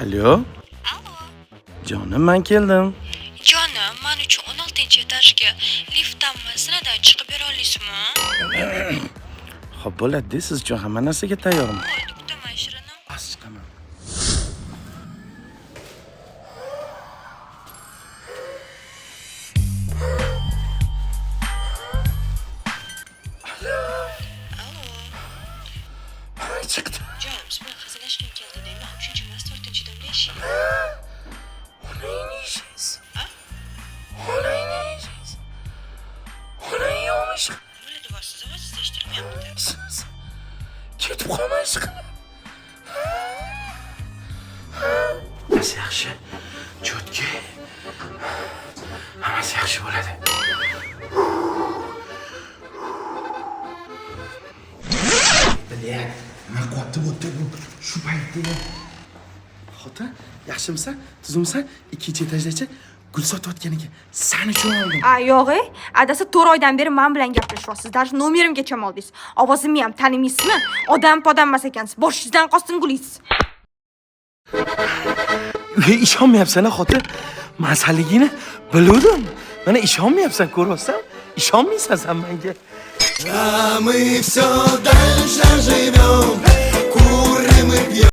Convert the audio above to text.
Allo, Allo. jonim, men keldim. Jonim, men uchun 16-etajga liftdanmi, zinadan chiqib bera olasizmi? Xo'p, bo'ladi, siz uchun hamma narsaga tayyorman. Qo'ydi, kutaman Shirinim. Bas chiqaman. Allo. Chiqdi. Jonim, siz bilan hazillashgim keldi deyman. 3-4-domda yashayman. Onang ne ishlaysiz? Ha? Onang ne ishlaysiz? Onang yo'qmish. Bo'ladi, va siz ovozingizni eshittirmayapti. Ketib qolmaysiz. Hammasi yaxshi. Chotki. Hammasi yaxshi bo'ladi. Nima qotib o'tirdim shu paytda. Xotin, yaxshimisan? Tuzimsan? 2-etajgacha gul sotayotganiga seni uchun oldim. Yo'q, adasi 4 oydan beri men bilan gaplashyapsiz. Даже nomerimgacha oldingiz. Ovozimni ham tanimaysizmi? Odam emas ekansiz. Boshingizdan qostin gulingiz. Ishonmayapsan, xotin. Masaligini bildim. Mana ishonmayapsan, ko'rsan? Ishonmaysan sen menga. А мы все дальше живем, курим и пьем.